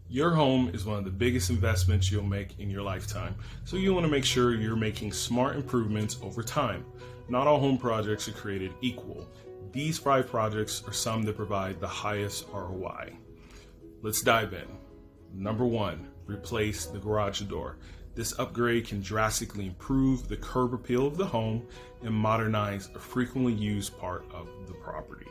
Your home is one of the biggest investments you'll make in your lifetime, so you want to make sure you're making smart improvements over time. Not all home projects are created equal. These 5 projects are some that provide the highest ROI. Let's dive in. Number 1, replace the garage door. This upgrade can drastically improve the curb appeal of the home and modernize a frequently used part of the property.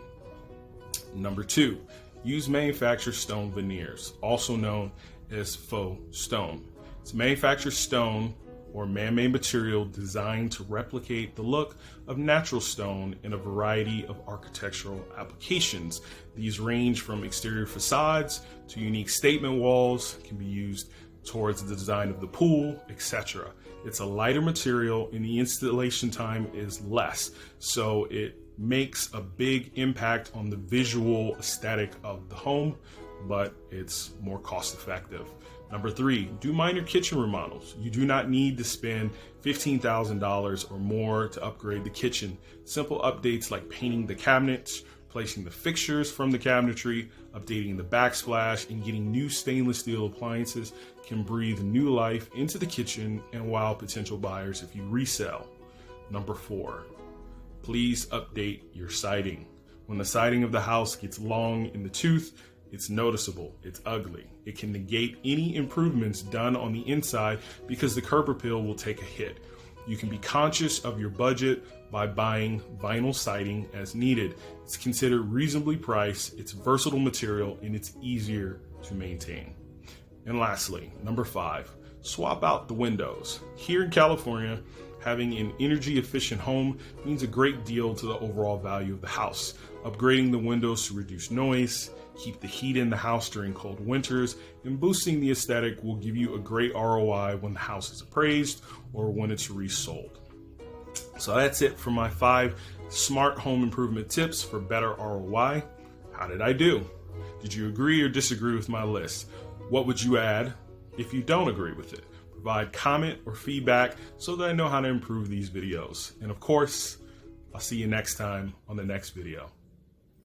Number 2, use manufactured stone veneers, also known as faux stone. It's manufactured stone or man-made material designed to replicate the look of natural stone in a variety of architectural applications. These range from exterior facades to unique statement walls, can be used towards the design of the pool, etc. It's a lighter material and the installation time is less, so it makes a big impact on the visual aesthetic of the home, but it's more cost effective. Number 3, do minor kitchen remodels. You do not need to spend $15,000 or more to upgrade the kitchen. Simple updates like painting the cabinets, placing the fixtures from the cabinetry, updating the backsplash, and getting new stainless steel appliances can breathe new life into the kitchen and wow potential buyers if you resell. Number 4, please update your siding. When the siding of the house gets long in the tooth, it's noticeable, it's ugly. It can negate any improvements done on the inside because the curb appeal will take a hit. You can be conscious of your budget by buying vinyl siding as needed. It's considered reasonably priced, it's versatile material, and it's easier to maintain. And lastly, number 5, swap out the windows. Here in California, having an energy efficient home means a great deal to the overall value of the house. Upgrading the windows to reduce noise, keep the heat in the house during cold winters, and boosting the aesthetic will give you a great ROI when the house is appraised or when it's resold. So that's it for my 5 smart home improvement tips for better ROI. How did I do? Did you agree or disagree with my list? What would you add if you don't agree with it? Provide comment or feedback so that I know how to improve these videos. And of course, I'll see you next time on the next video.